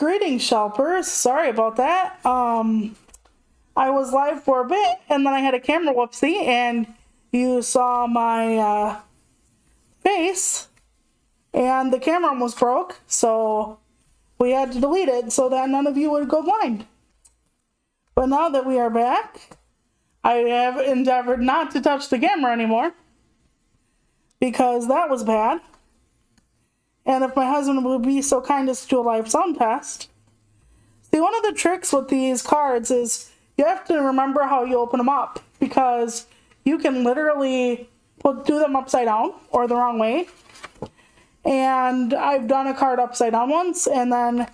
Greetings, Shelpers. Sorry about that. I was live for a bit, and then I had a camera whoopsie, and you saw my face, and the camera almost broke, so we had to delete it so that none of you would go blind. But now that we are back, I have endeavored not to touch the camera anymore, because that was bad. And if my husband would be so kind as to do a live sound test. See, one of the tricks with these cards is you have to remember how you open them up, because you can literally do them upside down or the wrong way. And I've done a card upside down once, and then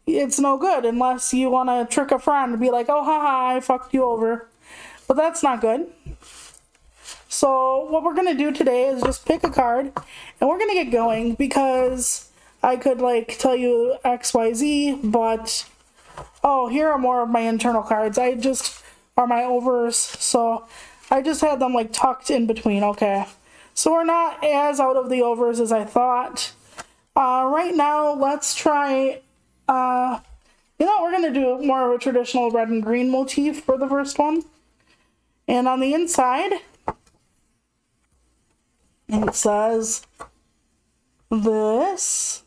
it's no good unless you want to trick a friend and be like, oh, haha, I fucked you over. But that's not good. So what we're going to do today is just pick a card, and we're going to get going, because I could like tell you XYZ, but oh, here are more of my internal cards. I just are my overs, so I just had them like tucked in between. Okay, so we're not as out of the overs as I thought. Right now, let's try, we're going to do more of a traditional red and green motif for the first one. And on the inside, it says this,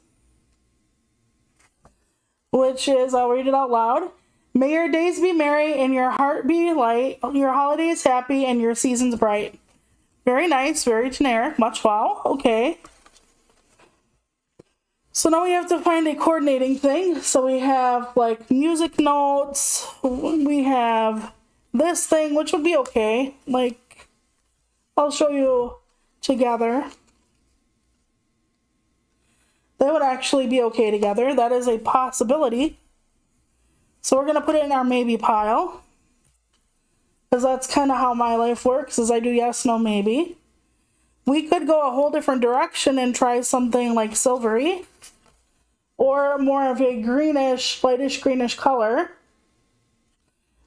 which is, I'll read it out loud. May your days be merry and your heart be light, your holidays happy and your seasons bright. Very nice, very generic, much wow, okay. So now we have to find a coordinating thing. So we have like music notes, we have this thing, which would be okay. Like, I'll show you together. They would actually be okay together. That is a possibility. So we're going to put it in our maybe pile, because that's kind of how my life works, is I do yes, no, maybe. We could go a whole different direction and try something like silvery, or more of a greenish, lightish greenish color.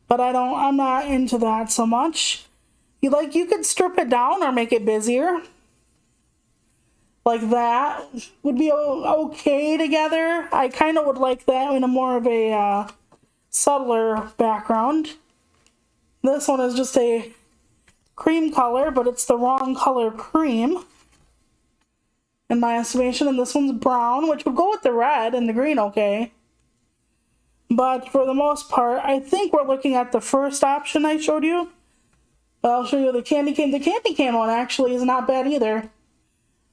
But I'm not into that so much. You could strip it down or make it busier. Like that would be okay together. I kind of would like that in a more of a subtler background. This one is just a cream color, but it's the wrong color cream, in my estimation. And this one's brown, which would go with the red and the green, okay. But for the most part, I think we're looking at the first option I showed you. I'll show you the candy cane. The candy cane one actually is not bad either.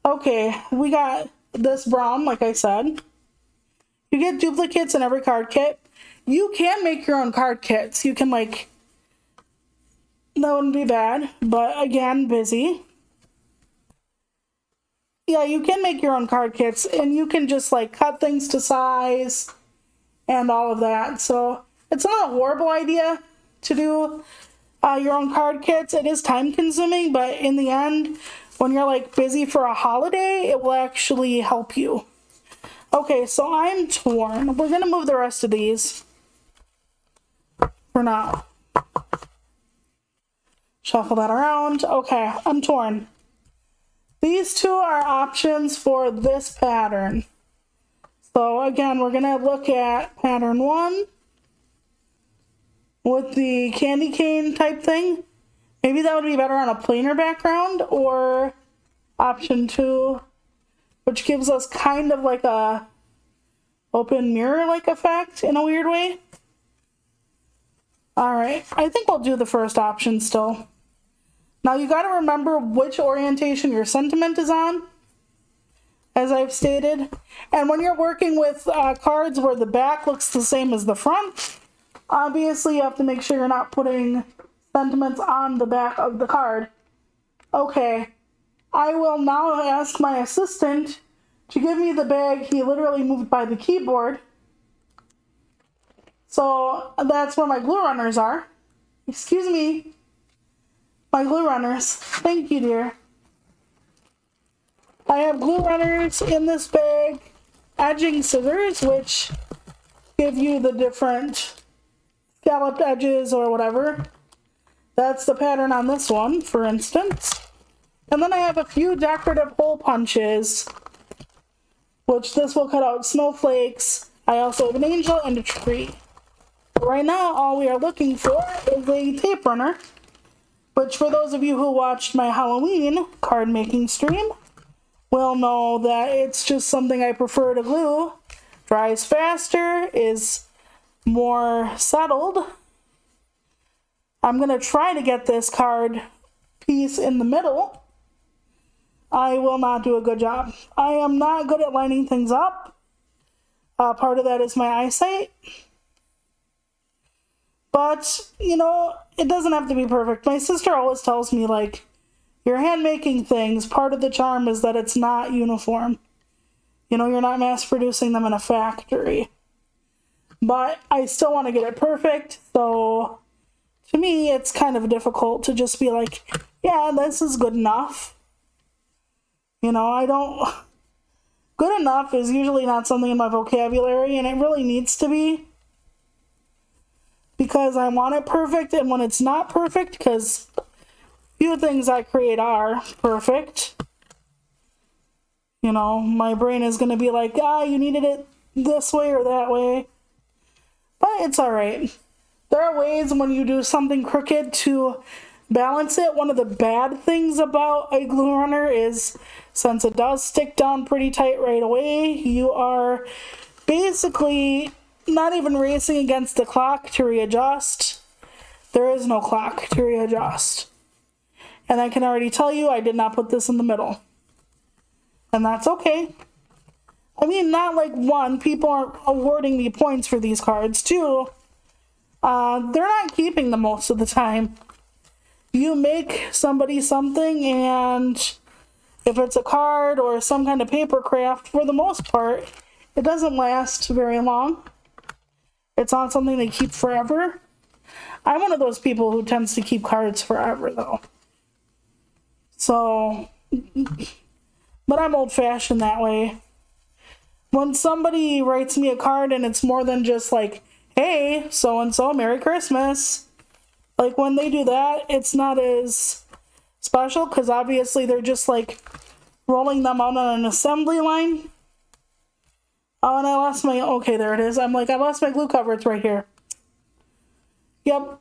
Okay, we got this brown, like I said. You get duplicates in every card kit. You can make your own card kits. You can that wouldn't be bad, but again, busy. Yeah, you can make your own card kits, and you can just cut things to size and all of that. So it's not a horrible idea to do your own card kits. It is time consuming, but in the end, when you're busy for a holiday, it will actually help you. Okay, so I'm torn. We're gonna move the rest of these for now. Shuffle that around. Okay, I'm torn. These two are options for this pattern. So again, we're gonna look at pattern 1 with the candy cane type thing. Maybe that would be better on a plainer background, or option 2, which gives us kind of like a open mirror-like effect in a weird way. All right, I think we'll do the first option still. Now you got to remember which orientation your sentiment is on, as I've stated. And when you're working with cards where the back looks the same as the front, obviously you have to make sure you're not putting sentiments on the back of the card. Okay, I will now ask my assistant to give me the bag he literally moved by the keyboard. So that's where my glue runners are. Excuse me, my glue runners. Thank you, dear. I have glue runners in this bag, edging scissors, which give you the different scalloped edges or whatever. That's the pattern on this one, for instance. And then I have a few decorative hole punches, which this will cut out snowflakes I also have an angel and a tree. Right now, all we are looking for is a tape runner, which for those of you who watched my Halloween card making stream will know that it's just something I prefer to glue. Dries faster, is more settled. I'm going to try to get this card piece in the middle. I will not do a good job. I am not good at lining things up. Part of that is my eyesight. But, you know, it doesn't have to be perfect. My sister always tells me, like, your hand making things, part of the charm is that it's not uniform. You know, you're not mass producing them in a factory. But I still want to get it perfect, so to me, it's kind of difficult to just be like, yeah, this is good enough. You know, good enough is usually not something in my vocabulary, and it really needs to be. Because I want it perfect, and when it's not perfect, because few things I create are perfect. You know, my brain is going to be like, you needed it this way or that way. But it's alright. There are ways when you do something crooked to balance it. One of the bad things about a glue runner is, since it does stick down pretty tight right away, you are basically not even racing against the clock to readjust. There is no clock to readjust. And I can already tell you I did not put this in the middle. And that's okay. I mean, not like one, people aren't awarding me points for these cards. Two, they're not keeping them most of the time. You make somebody something, and if it's a card or some kind of paper craft, for the most part, it doesn't last very long. It's not something they keep forever. I'm one of those people who tends to keep cards forever, though. So, but I'm old-fashioned that way. When somebody writes me a card and it's more than just like, hey, so-and-so, Merry Christmas. Like, when they do that, it's not as special, because obviously they're just like rolling them out on an assembly line. Oh, and I lost my, okay, there it is. I'm like, I lost my glue cover. It's right here. Yep.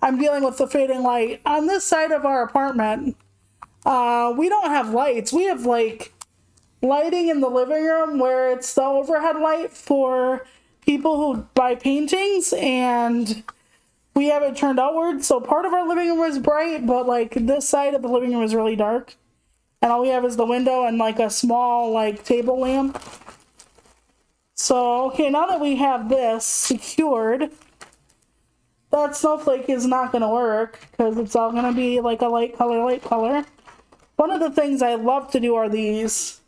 I'm dealing with the fading light. On this side of our apartment, we don't have lights. We have, like, lighting in the living room where it's the overhead light for people who buy paintings, and we have it turned outward. So part of our living room is bright, but, like, this side of the living room is really dark. And all we have is the window and, like, a small, like, table lamp. So, okay, now that we have this secured, that snowflake is not going to work, because it's all going to be, like, a light color. One of the things I love to do are these.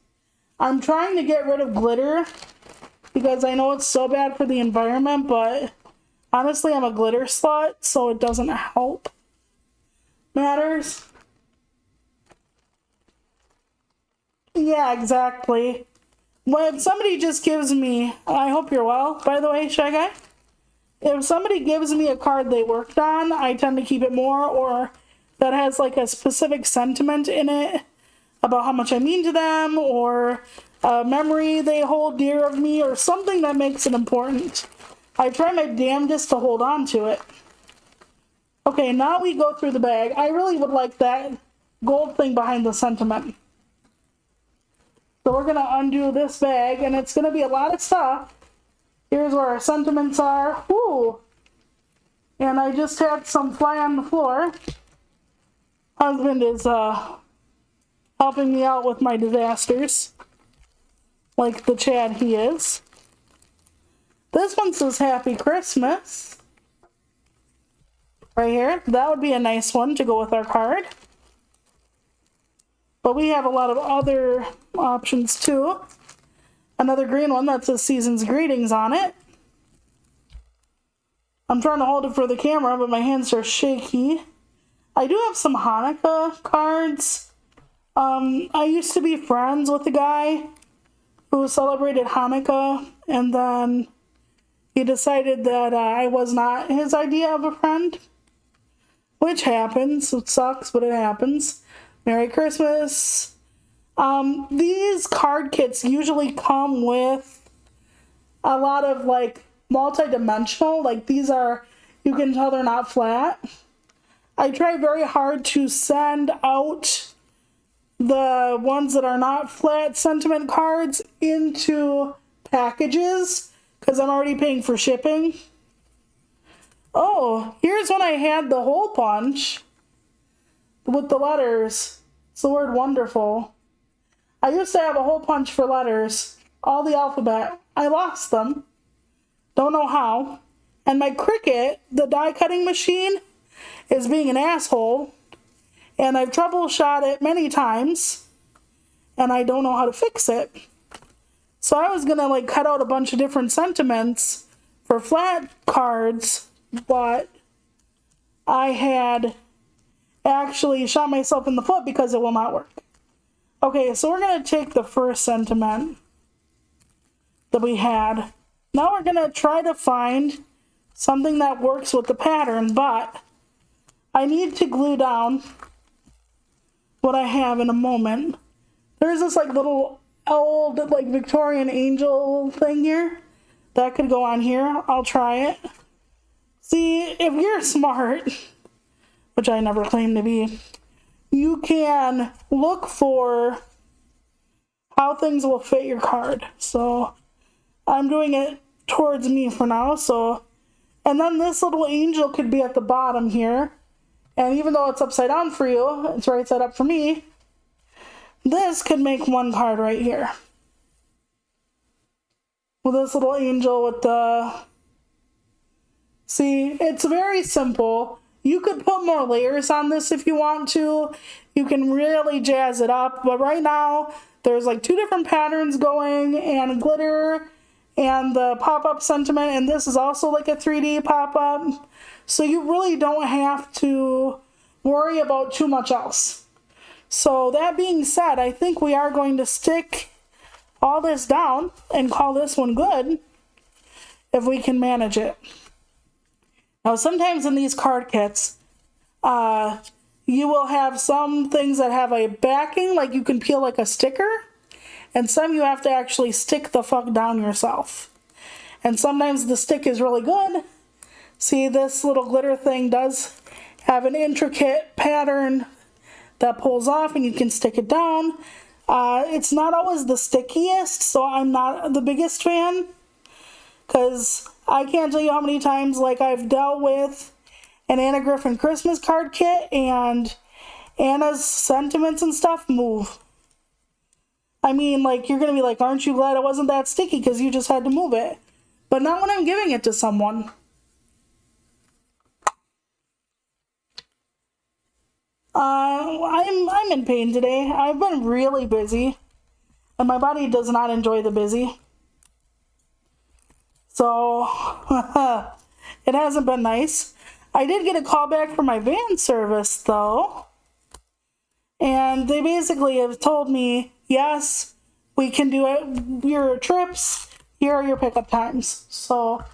I'm trying to get rid of glitter, because I know it's so bad for the environment, but honestly, I'm a glitter slut, so it doesn't help matters. Yeah, exactly. When somebody just gives me, I hope you're well, by the way, Shy Guy. If somebody gives me a card they worked on, I tend to keep it more, or that has like a specific sentiment in it about how much I mean to them, or a memory they hold dear of me, or something that makes it important. I try my damnedest to hold on to it. Okay, now we go through the bag. I really would like that gold thing behind the sentiment. So we're going to undo this bag, and it's going to be a lot of stuff. Here's where our sentiments are. Woo! And I just had some fly on the floor. Husband is helping me out with my disasters, like the Chad he is. This one says Happy Christmas. Right here. That would be a nice one to go with our card. But we have a lot of other options too. Another green one that says Season's Greetings on it. I'm trying to hold it for the camera, but my hands are shaky. I do have some Hanukkah cards. I used to be friends with a guy who celebrated Hanukkah, and then he decided that I was not his idea of a friend. Which happens. It sucks, but it happens. Merry Christmas. These card kits usually come with a lot of like multi-dimensional. Like these are, you can tell they're not flat. I try very hard to send out the ones that are not flat sentiment cards into packages because I'm already paying for shipping. Oh, here's when I had the hole punch with the letters. It's the word wonderful. I used to have a hole punch for letters, all the alphabet. I lost them. Don't know how. And my Cricut, the die cutting machine, is being an asshole. And I've troubleshot it many times. And I don't know how to fix it. So I was gonna like cut out a bunch of different sentiments for flat cards, but I had actually shot myself in the foot because it will not work. Okay, so we're gonna take the first sentiment that we had. Now we're gonna try to find something that works with the pattern, but I need to glue down what I have in a moment. There's this like little old like Victorian angel thing here that could go on here. I'll try it. See, if you're smart, which I never claim to be, you can look for how things will fit your card. So I'm doing it towards me for now. So, and then this little angel could be at the bottom here. And even though it's upside down for you, it's right side up for me. This could make one card right here. With this little angel with the... See, it's very simple. You could put more layers on this if you want to. You can really jazz it up. But right now, there's like 2 different patterns going, and glitter, and the pop-up sentiment, and this is also like a 3D pop-up. So you really don't have to worry about too much else. So that being said, I think we are going to stick all this down and call this one good if we can manage it. Now, sometimes in these card kits, you will have some things that have a backing, like you can peel like a sticker, and some you have to actually stick the fuck down yourself. And sometimes the stick is really good. See, this little glitter thing does have an intricate pattern that pulls off and you can stick it down. It's not always the stickiest, so I'm not the biggest fan, because I can't tell you how many times like I've dealt with an Anna Griffin Christmas card kit and Anna's sentiments and stuff move. I mean, like, you're gonna be like, aren't you glad it wasn't that sticky because you just had to move it? But not when I'm giving it to someone. I'm in pain today. I've been really busy, and my body does not enjoy the busy. So, it hasn't been nice. I did get a call back from my van service, though. And they basically have told me, yes, we can do it. Your trips, here are your pickup times. So,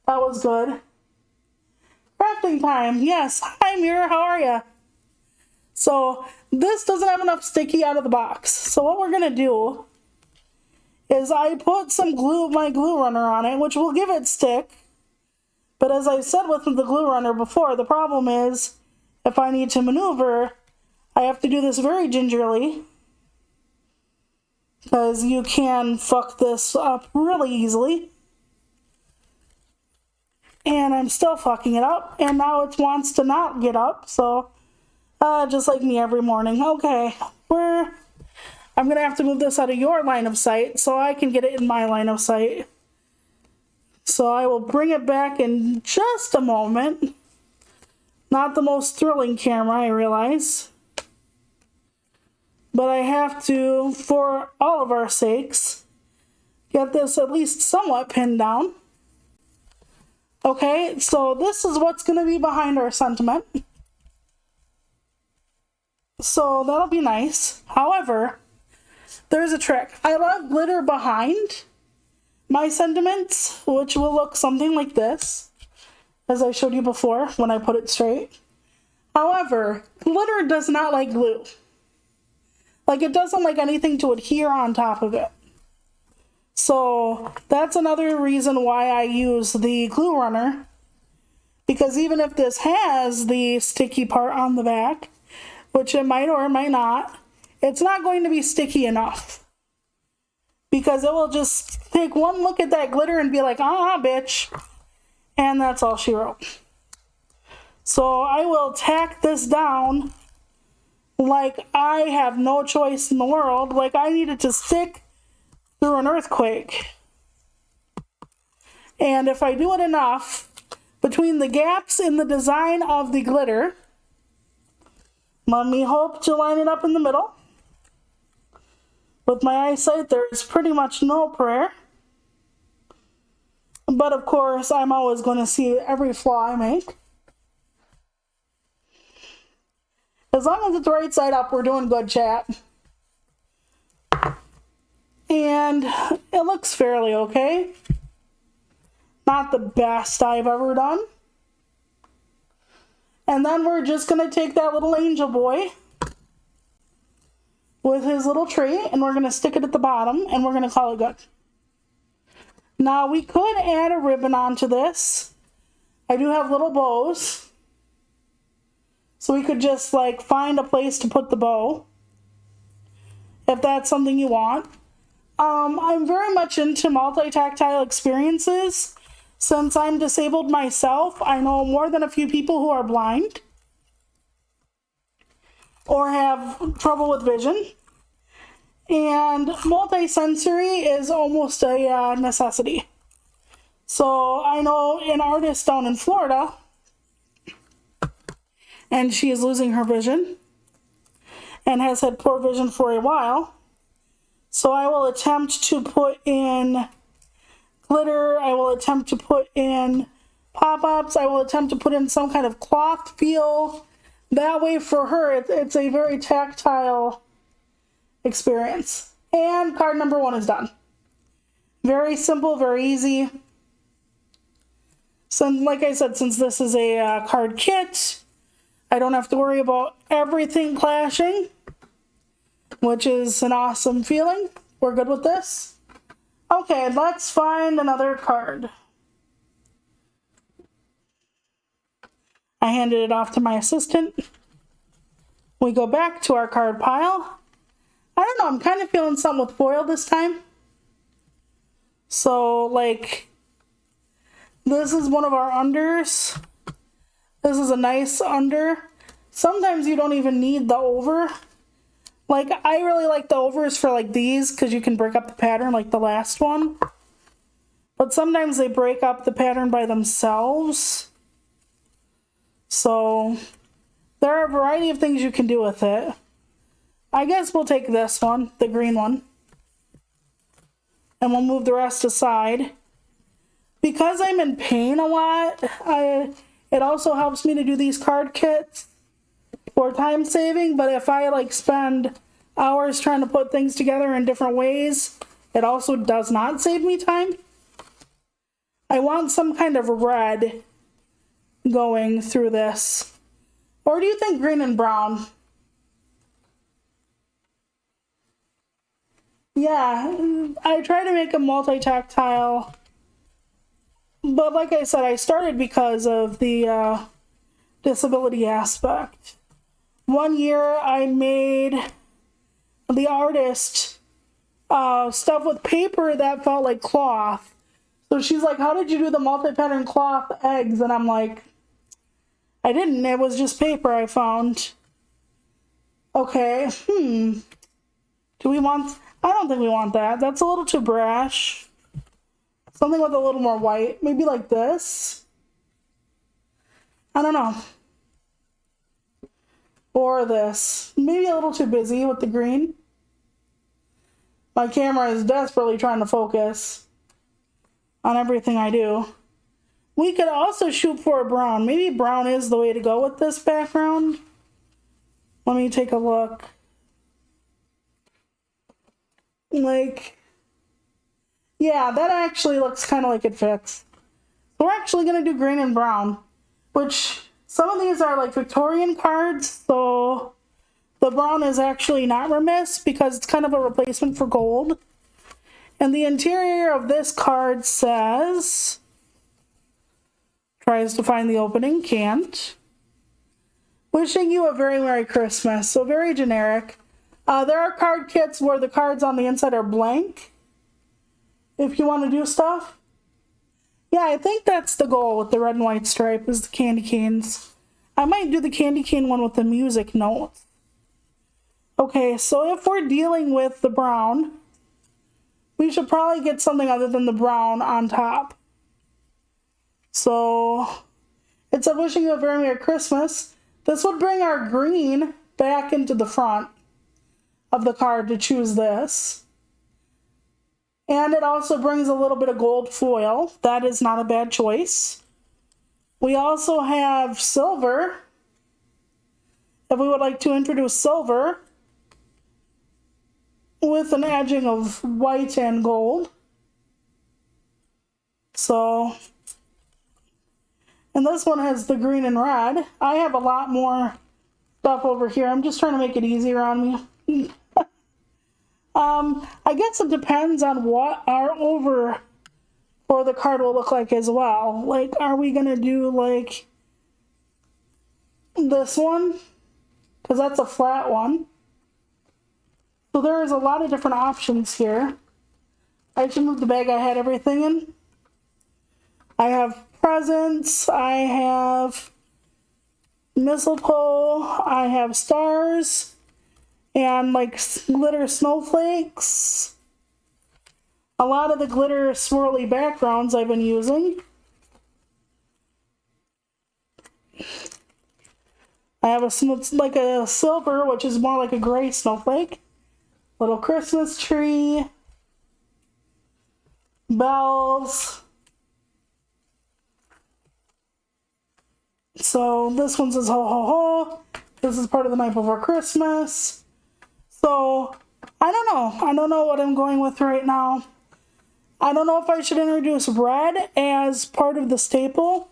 that was good. Crafting time. Yes. Hi, Mira. How are you? So, this doesn't have enough sticky out of the box. So, what we're going to do is I put some glue, my glue runner on it, which will give it stick. But as I've said with the glue runner before, the problem is if I need to maneuver, I have to do this very gingerly, because you can fuck this up really easily. And I'm still fucking it up, and now it wants to not get up, so just like me every morning. Okay, I'm gonna have to move this out of your line of sight so I can get it in my line of sight. So I will bring it back in just a moment. Not the most thrilling camera, I realize. But I have to, for all of our sakes, get this at least somewhat pinned down. Okay, so this is what's going to be behind our sentiment. So that'll be nice. However, there's a trick. I love glitter behind my sentiments, which will look something like this, as I showed you before when I put it straight. However, glitter does not like glue. Like, it doesn't like anything to adhere on top of it. So that's another reason why I use the glue runner, because even if this has the sticky part on the back, which it might or it might not, it's not going to be sticky enough, because it will just take one look at that glitter and be like, bitch, and that's all she wrote. So I will tack this down like I have no choice in the world, like I needed to stick through an earthquake. And if I do it enough, between the gaps in the design of the glitter, let me hope to line it up in the middle. With my eyesight, there's pretty much no prayer. But of course, I'm always going to see every flaw I make. As long as it's right side up, we're doing good, chat. And it looks fairly okay. Not the best I've ever done. And then we're just going to take that little angel boy with his little tree, and we're going to stick it at the bottom, and we're going to call it good. Now, we could add a ribbon onto this. I do have little bows. So we could just like find a place to put the bow, if that's something you want. I'm very much into multi-tactile experiences. Since I'm disabled myself, I know more than a few people who are blind or have trouble with vision. And multi-sensory is almost a necessity. So I know an artist down in Florida, and she is losing her vision and has had poor vision for a while. So I will attempt to put in glitter. I will attempt to put in pop-ups. I will attempt to put in some kind of cloth feel. That way for her, it's a very tactile experience. And card number 1 is done. Very simple, very easy. So like I said, since this is a card kit, I don't have to worry about everything clashing, which is an awesome feeling. We're good with this. Okay, let's find another card. I handed it off to my assistant. We go back to our card pile. I don't know, I'm kind of feeling something with foil this time. So, like, this is one of our unders. This is a nice under. Sometimes you don't even need the over. Like, I really like the overs for like these because you can break up the pattern like the last one. But sometimes they break up the pattern by themselves. So there are a variety of things you can do with it. I guess we'll take this one, the green one. And we'll move the rest aside. Because I'm in pain a lot, it also helps me to do these card kits for time saving, but if I like spend hours trying to put things together in different ways, it also does not save me time. I want some kind of red going through this. Or do you think green and brown? Yeah, I try to make a multi-tactile, but like I said, I started because of the disability aspect. One year I made the artist stuff with paper that felt like cloth. So she's like, how did you do the multi-pattern cloth eggs? And I'm like, I didn't. It was just paper I found. Okay, do we want... I don't think we want that. That's a little too brash. Something with a little more white. Maybe like this. I don't know. Or this. Maybe a little too busy with the green. My camera is desperately trying to focus on everything I do. We could also shoot for a brown. Maybe brown is the way to go with this background. Let me take a look. Like, yeah, that actually looks kind of like it fits. We're actually going to do green and brown, which some of these are like Victorian cards, so the brown is actually not remiss because it's kind of a replacement for gold. And the interior of this card says, tries to find the opening, can't. Wishing you a very Merry Christmas. So very generic. There are card kits where the cards on the inside are blank. If you want to do stuff. Yeah, I think that's the goal with the red and white stripe is the candy canes. I might do the candy cane one with the music notes. Okay, so if we're dealing with the brown, we should probably get something other than the brown on top. So, it said wishing you a very Merry Christmas. This would bring our green back into the front of the card to choose this. And it also brings a little bit of gold foil. That is not a bad choice. We also have silver. If we would like to introduce silver with an edging of white and gold. So, and this one has the green and red. I have a lot more stuff over here. I'm just trying to make it easier on me. I guess it depends on what our over for the card will look like as well. Like, are we gonna do like this one? Because that's a flat one. So there's a lot of different options here. I should move the bag I had everything in. I have presents, I have mistletoe, I have stars, and like glitter snowflakes. A lot of the glitter swirly backgrounds I've been using. I have like a silver, which is more like a gray snowflake. Little Christmas tree. Bells. So this one says ho ho ho. This is part of the night before Christmas. So I don't know. I don't know what I'm going with right now. I don't know if I should introduce red as part of the staple.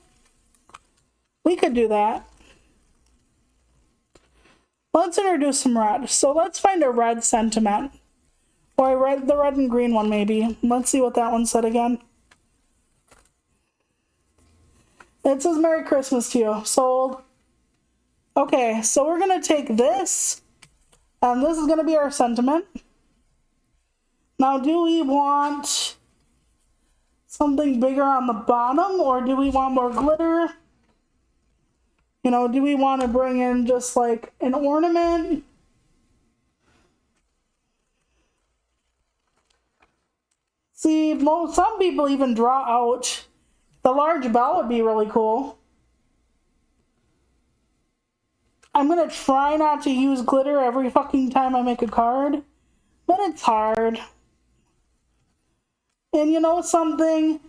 We could do that. Let's introduce some red. So let's find a red sentiment. Or the red and green one maybe. Let's see what that one said again. It says Merry Christmas to you. Sold. Okay, so we're going to take this. And this is going to be our sentiment. Now, do we want something bigger on the bottom? Or do we want more glitter? You know, do we want to bring in just like an ornament? See, some people even draw out the large bell would be really cool. I'm going to try not to use glitter every fucking time I make a card, but it's hard. And you know something?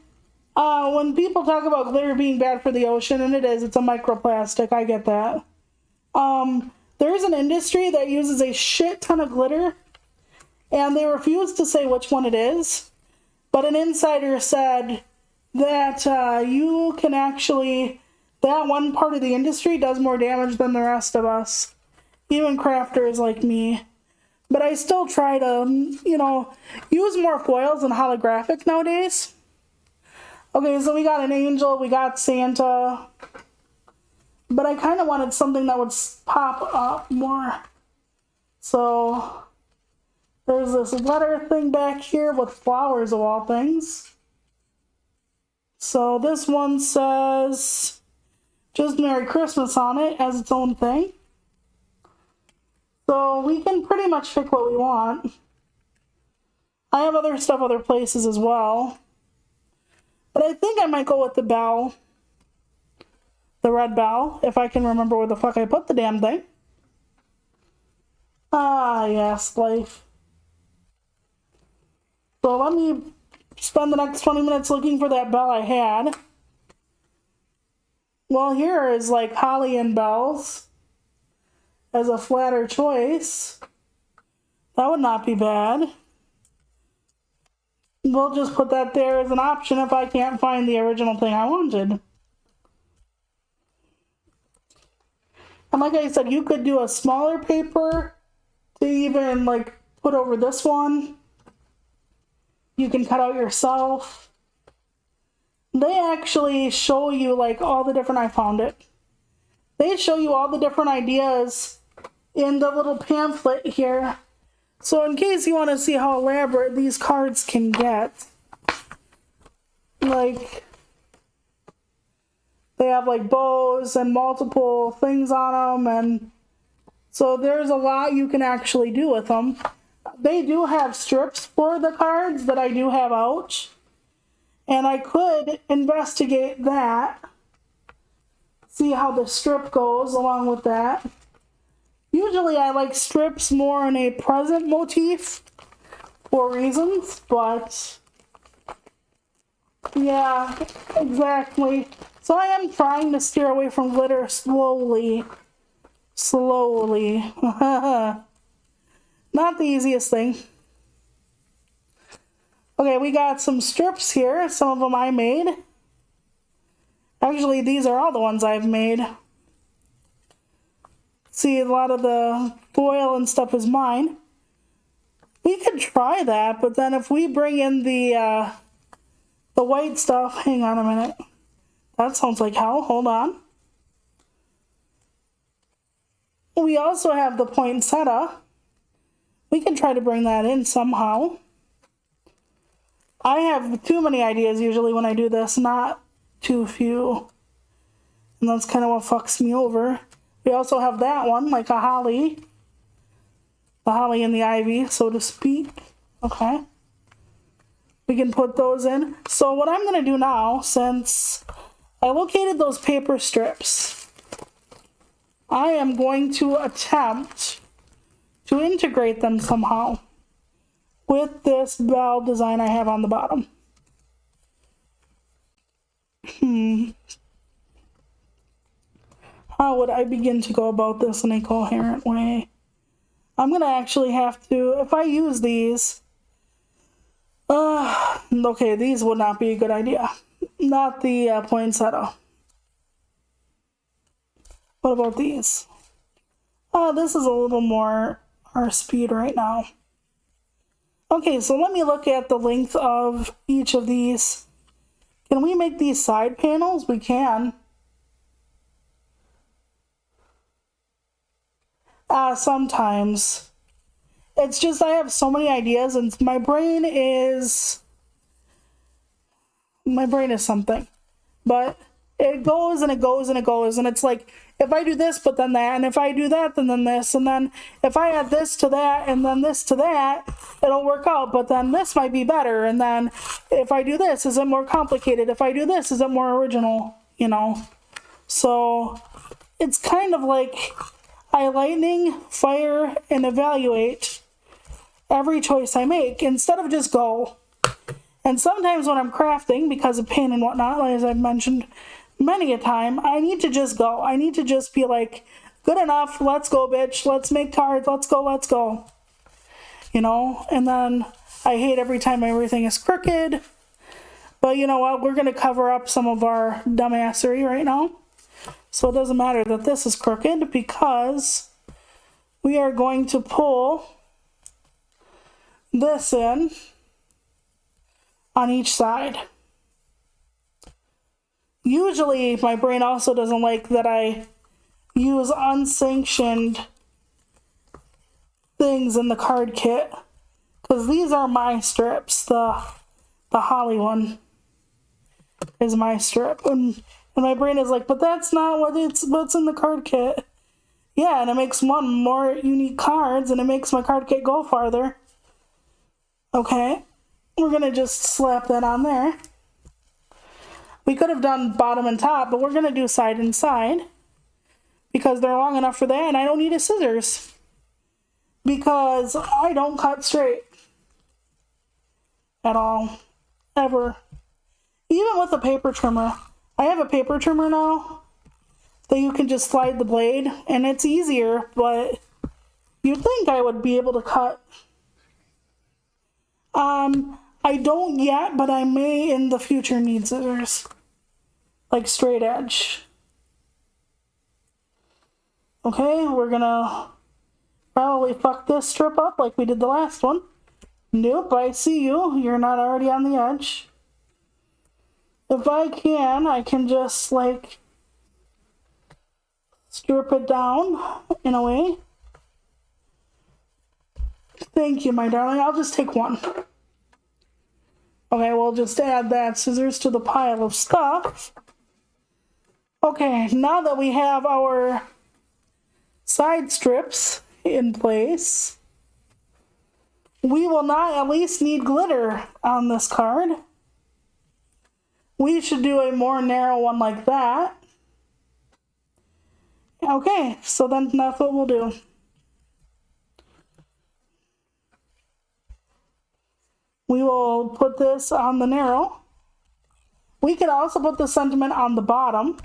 When people talk about glitter being bad for the ocean, and it is, it's a microplastic, I get that. There's an industry that uses a shit ton of glitter, and they refuse to say which one it is. But an insider said that you can actually, that one part of the industry does more damage than the rest of us. Even crafters like me. But I still try to, you know, use more foils and holographic nowadays. Okay, so we got an angel, we got Santa. But I kind of wanted something that would pop up more. So there's this letter thing back here with flowers of all things. So this one says just Merry Christmas on it as its own thing. So we can pretty much pick what we want. I have other stuff other places as well. But I think I might go with the bell. The red bell, if I can remember where the fuck I put the damn thing. Ah, yes, life. So let me spend the next 20 minutes looking for that bell I had. Well, here is like holly and bells as a flatter choice. That would not be bad. We'll just put that there as an option if I can't find the original thing I wanted. And like I said, you could do a smaller paper to even like put over this one. you can cut out yourself. They actually show you like all the different, I found it. They show you all the different ideas in the little pamphlet here. So in case you want to see how elaborate these cards can get, like they have like bows and multiple things on them, and so there's a lot you can actually do with them. They do have strips for the cards that I do have out, and I could investigate that, see how the strip goes along with that. Usually I like strips more in a present motif for reasons, but yeah, exactly. So I am trying to steer away from glitter slowly. Slowly. Not the easiest thing. Okay, we got some strips here. Some of them I made. Actually, these are all the ones I've made. See, a lot of the foil and stuff is mine. We could try that, but then if we bring in the white stuff, hang on a minute. That sounds like hell. Hold on. We also have the poinsettia. We can try to bring that in somehow. I have too many ideas usually when I do this, not too few. And that's kind of what fucks me over. We also have that one, like a holly. The holly and the ivy, so to speak. Okay. We can put those in. So what I'm going to do now, since I located those paper strips, I am going to attempt to integrate them somehow with this bell design I have on the bottom. How would I begin to go about this in a coherent way? I'm gonna actually have to, if I use these, okay, these would not be a good idea. Not the poinsettia. What about these? This is a little more our speed right now. Okay, so let me look at the length of each of these. Can we make these side panels? We can. Sometimes. It's just I have so many ideas and my brain is something. But it goes and it goes and it goes, and it's like, if I do this but then that, and if I do that then this, and then if I add this to that and then this to that, it'll work out, but then this might be better, and then if I do this, is it more complicated? If I do this, is it more original? You know? So it's kind of like I lightning, fire, and evaluate every choice I make instead of just go. And sometimes when I'm crafting, because of pain and whatnot, as I've mentioned many a time, I need to just go. I need to just be like, good enough, let's go, bitch. Let's make cards, let's go, let's go. You know? And then I hate every time everything is crooked. But you know what? We're going to cover up some of our dumbassery right now. So it doesn't matter that this is crooked, because we are going to pull this in on each side. Usually my brain also doesn't like that I use unsanctioned things in the card kit, because these are my strips. The holly one is my strip, and my brain is like, but that's not what's in the card kit. Yeah, and it makes one more unique cards, and it makes my card kit go farther. Okay, we're gonna just slap that on there. We could have done bottom and top, but we're gonna do side and side because they're long enough for that, and I don't need a scissors because I don't cut straight at all, ever. Even with a paper trimmer. I have a paper trimmer now that you can just slide the blade, and it's easier, but you'd think I would be able to cut. I don't yet, but I may in the future need scissors. Like straight edge. Okay, we're gonna probably fuck this strip up like we did the last one. Nope, I see you. You're not already on the edge. If I can just like strip it down in a way. Thank you, my darling. I'll just take one. Okay, we'll just add that scissors to the pile of stuff. Okay, now that we have our side strips in place, we will not at least need glitter on this card. We should do a more narrow one like that. Okay, so then that's what we'll do. We will put this on the narrow. We could also put the sentiment on the bottom.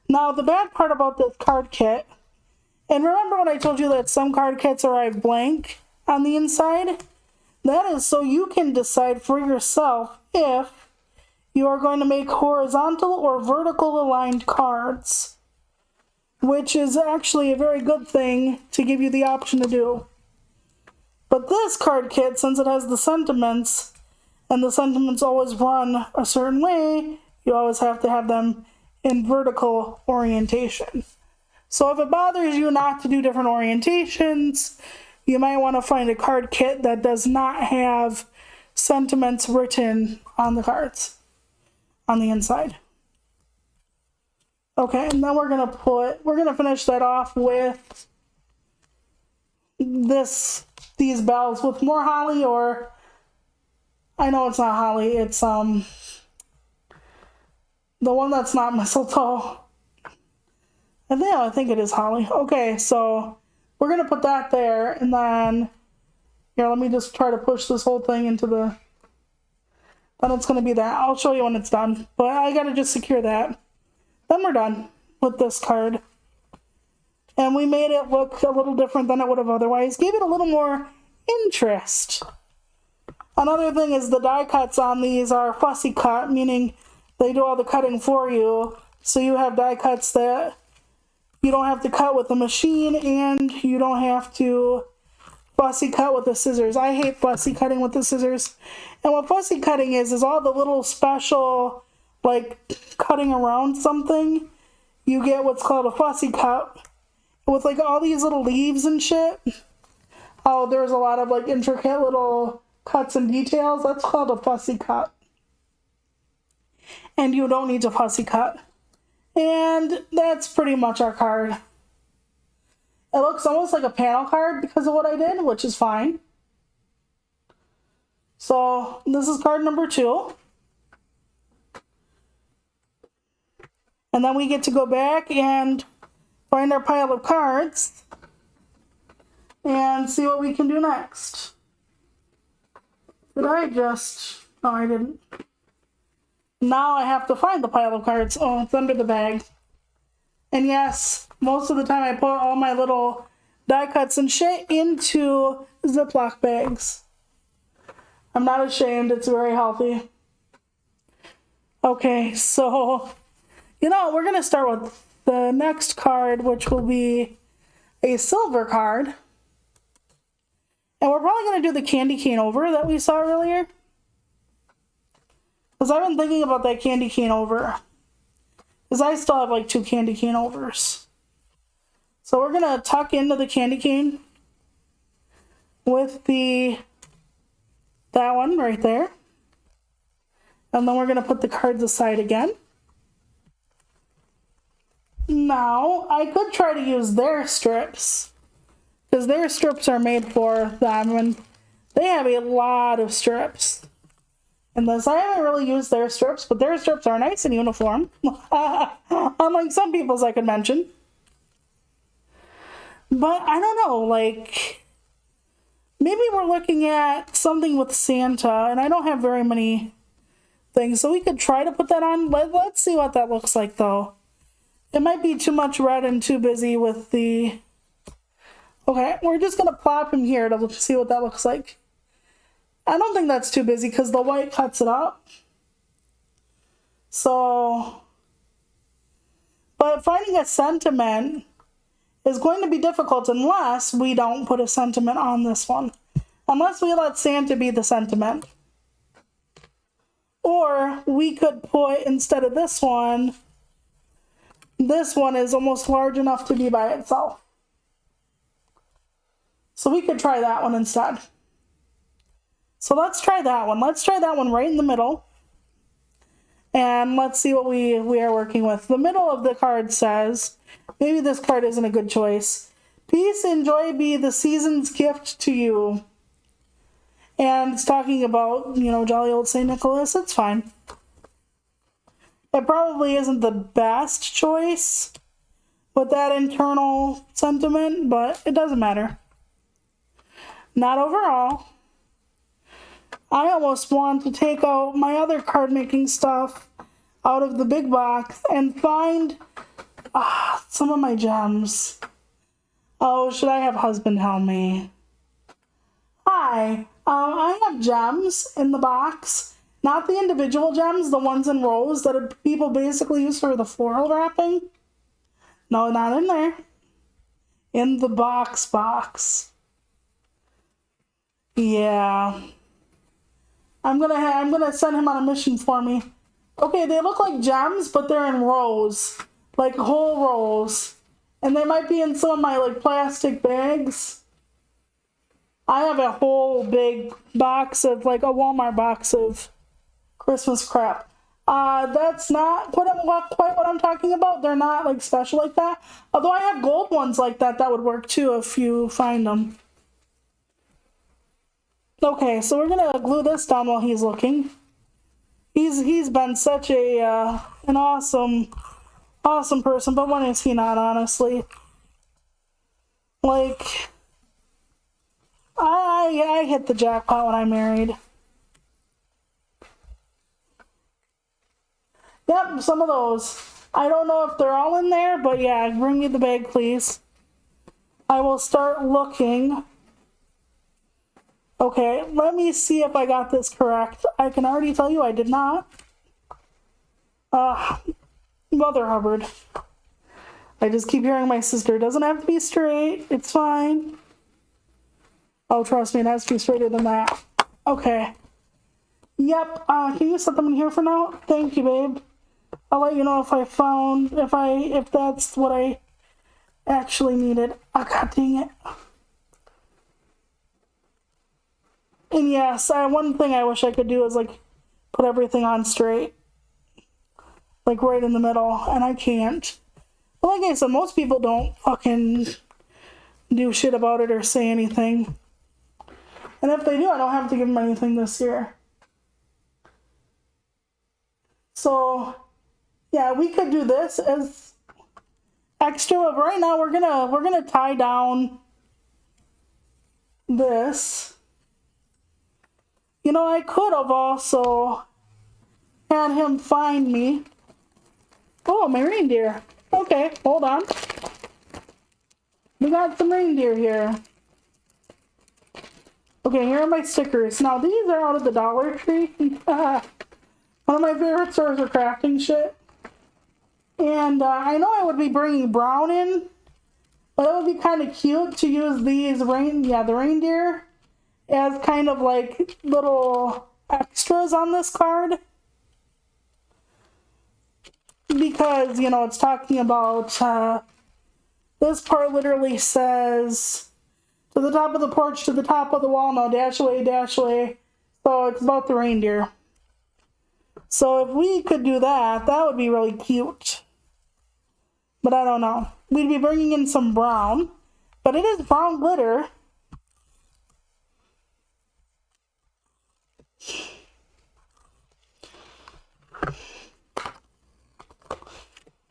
Now, the bad part about this card kit, and remember when I told you that some card kits arrive blank on the inside? That is so you can decide for yourself if you are going to make horizontal or vertical aligned cards, which is actually a very good thing to give you the option to do. But this card kit, since it has the sentiments, and the sentiments always run a certain way, you always have to have them in vertical orientation. So if it bothers you not to do different orientations, you might want to find a card kit that does not have sentiments written on the cards, on the inside. Okay, and then we're gonna finish that off with these bells with more holly, or I know it's not holly, it's the one that's not mistletoe. I think it is holly. Okay, so we're gonna put that there, and then here, let me just try to push this whole thing into the, then it's gonna be that. I'll show you when it's done, but I gotta just secure that. Then we're done with this card. And we made it look a little different than it would have otherwise. Gave it a little more interest. Another thing is the die cuts on these are fussy cut, meaning they do all the cutting for you. So you have die cuts that you don't have to cut with the machine, and you don't have to fussy cut with the scissors. I hate fussy cutting with the scissors. And what fussy cutting is all the little special, like cutting around something. You get what's called a fussy cut with like all these little leaves and shit. Oh, there's a lot of like intricate little cuts and details. That's called a fussy cut. And you don't need to fussy cut. And that's pretty much our card. It looks almost like a panel card because of what I did, which is fine. So this is card number 2. And then we get to go back and find our pile of cards and see what we can do next. Did I just... No, I didn't. Now I have to find the pile of cards. Oh, it's under the bag. And yes, most of the time I put all my little die cuts and shit into Ziploc bags. I'm not ashamed. It's very healthy. Okay, so... we're going to start with the next card, which will be a silver card. And we're probably going to do the candy cane over that we saw earlier. Because I've been thinking about that candy cane over. Because I still have like 2 candy cane overs. So we're going to tuck into the candy cane with that one right there. And then we're going to put the cards aside again. Now, I could try to use their strips, because their strips are made for them, and they have a lot of strips. And this, I haven't really used their strips, but their strips are nice and uniform, unlike some people's I could mention. But I don't know, like, maybe we're looking at something with Santa, and I don't have very many things, so we could try to put that on. Let's see what that looks like, though. It might be too much red and too busy with the... Okay, we're just going to plop him here to see what that looks like. I don't think that's too busy because the white cuts it up. So... But finding a sentiment is going to be difficult unless we don't put a sentiment on this one. Unless we let Santa be the sentiment. Or we could put, instead of this one is almost large enough to be by itself. So we could try that one instead. So let's try that one. Let's try that one right in the middle. And let's see what we are working with. The middle of the card says, maybe this card isn't a good choice. Peace and joy be the season's gift to you. And it's talking about, jolly old St. Nicholas. It's fine. It probably isn't the best choice with that internal sentiment, but it doesn't matter. Not overall. I almost want to take out my other card making stuff out of the big box and find some of my gems. Oh, should I have husband help me? Hi, I have gems in the box. Not the individual gems, the ones in rows that people basically use for the floral wrapping. No, not in there. In the box. Yeah. I'm gonna send him on a mission for me. Okay, they look like gems, but they're in rows. Like whole rows. And they might be in some of my plastic bags. I have a whole big box of a Walmart box of Christmas crap. That's not quite what I'm talking about. They're not special like that. Although I have gold ones like that would work too if you find them. Okay, so we're gonna glue this down while he's looking. He's been such an awesome person, but when is he not, honestly? I hit the jackpot when I married. Yep, some of those. I don't know if they're all in there, but yeah, bring me the bag, please. I will start looking. Okay, let me see if I got this correct. I can already tell you I did not. Mother Hubbard. I just keep hearing my sister. It doesn't have to be straight. It's fine. Oh, trust me, it has to be straighter than that. Okay. Yep, can you set them in here for now? Thank you, babe. I'll let you know if that's what I actually needed. Oh, god dang it. And yes, one thing I wish I could do is put everything on straight. Right in the middle, and I can't. But like I said, most people don't fucking do shit about it or say anything. And if they do, I don't have to give them anything this year. So, yeah, we could do this as extra, but right now we're gonna tie down this. I could have also had him find me. Oh, my reindeer. Okay, hold on. We got some reindeer here. Okay, here are my stickers. Now, these are out of the Dollar Tree. One of my favorite stores for crafting shit. And I know I would be bringing Brown in, but it would be kind of cute to use these the reindeer as kind of little extras on this card. Because, it's talking about, this part literally says, to the top of the porch, to the top of the wall, now dash away, dash away. So it's about the reindeer. So if we could do that, that would be really cute. But I don't know. We'd be bringing in some brown, but it is brown glitter.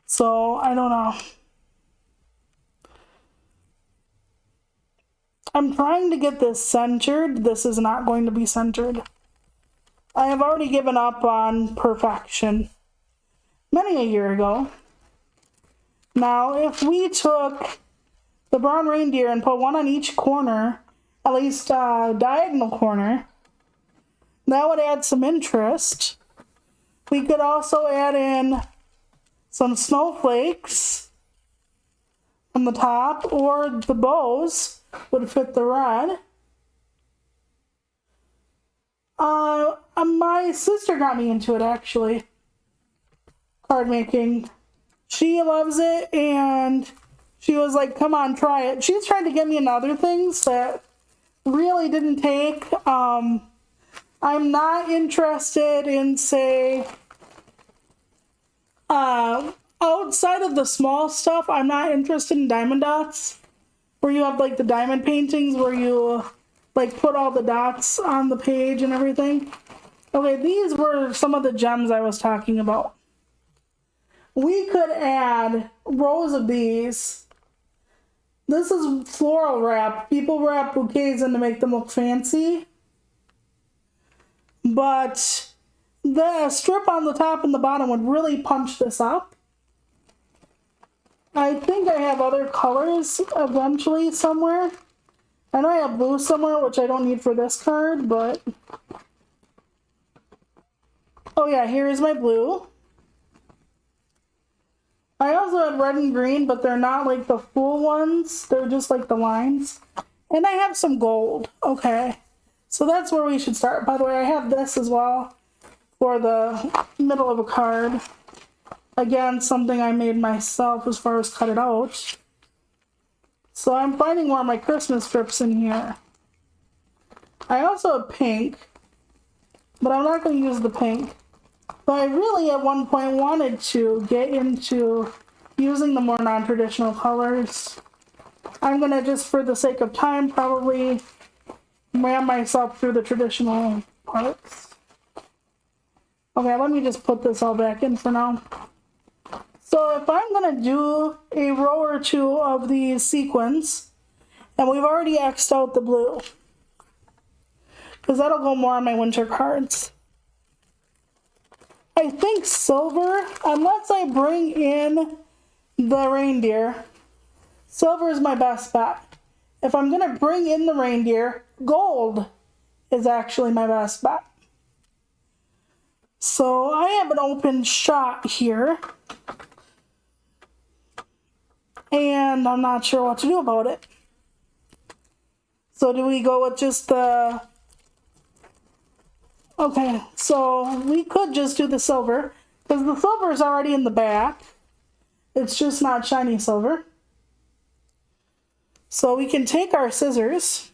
So, I don't know. I'm trying to get this centered. This is not going to be centered. I have already given up on perfection many a year ago. Now, if we took the brown reindeer and put one on each corner, at least a diagonal corner, that would add some interest. We could also add in some snowflakes on the top, or the bows would fit the red. My sister got me into it actually. Card making. She loves it and she was like, come on, try it. She's trying to get me into other things that really didn't take. I'm not interested in, say, outside of the small stuff, I'm not interested in diamond dots, where you have like the diamond paintings where you like put all the dots on the page and everything. Okay, these were some of the gems I was talking about. We could add rows of these. This is floral wrap. People wrap bouquets in to make them look fancy. But the strip on the top and the bottom would really punch this up. I think I have other colors eventually somewhere. I know I have blue somewhere, which I don't need for this card, but... Oh yeah, here's my blue. I also had red and green, but they're not like the full ones. They're just like the lines. And I have some gold. Okay. So that's where we should start. By the way, I have this as well for the middle of a card. Again, something I made myself as far as cut it out. So I'm finding more of my Christmas strips in here. I also have pink, but I'm not going to use the pink. But I really at one point wanted to get into using the more non-traditional colors. I'm going to just, for the sake of time, probably ram myself through the traditional parts. Okay, let me just put this all back in for now. So if I'm going to do a row or two of these sequins, and we've already X'd out the blue, because that'll go more on my winter cards. I think silver, unless I bring in the reindeer, silver is my best bet. If I'm going to bring in the reindeer, gold is actually my best bet. So I have an open shot here. And I'm not sure what to do about it. So do we go with just the... Okay, so we could just do the silver, because the silver is already in the back. It's just not shiny silver. So we can take our scissors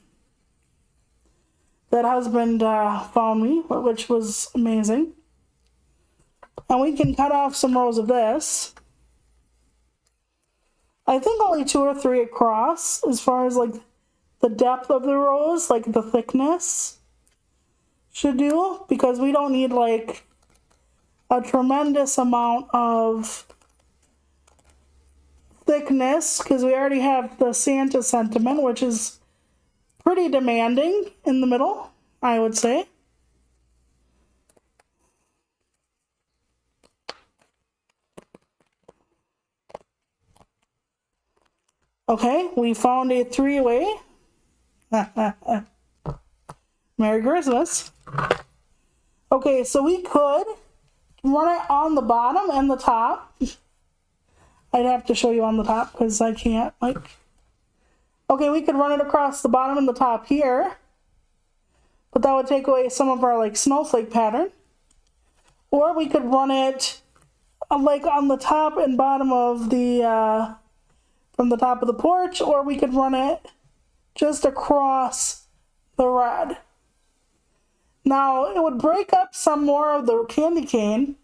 that husband found me, which was amazing. And we can cut off some rows of this. I think only 2 or 3 across, as far as like the depth of the rows, like the thickness should do, because we don't need like a tremendous amount of thickness, because we already have the Santa sentiment, which is pretty demanding in the middle, I would say. Okay, we found a 3-way. Merry Christmas. Okay, so we could run it on the bottom and the top. I'd have to show you on the top because I can't, like... Okay, we could run it across the bottom and the top here. But that would take away some of our, like, snowflake pattern. Or we could run it, like, on the top and bottom of the, from the top of the porch. Or we could run it just across the red. Now, it would break up some more of the candy cane.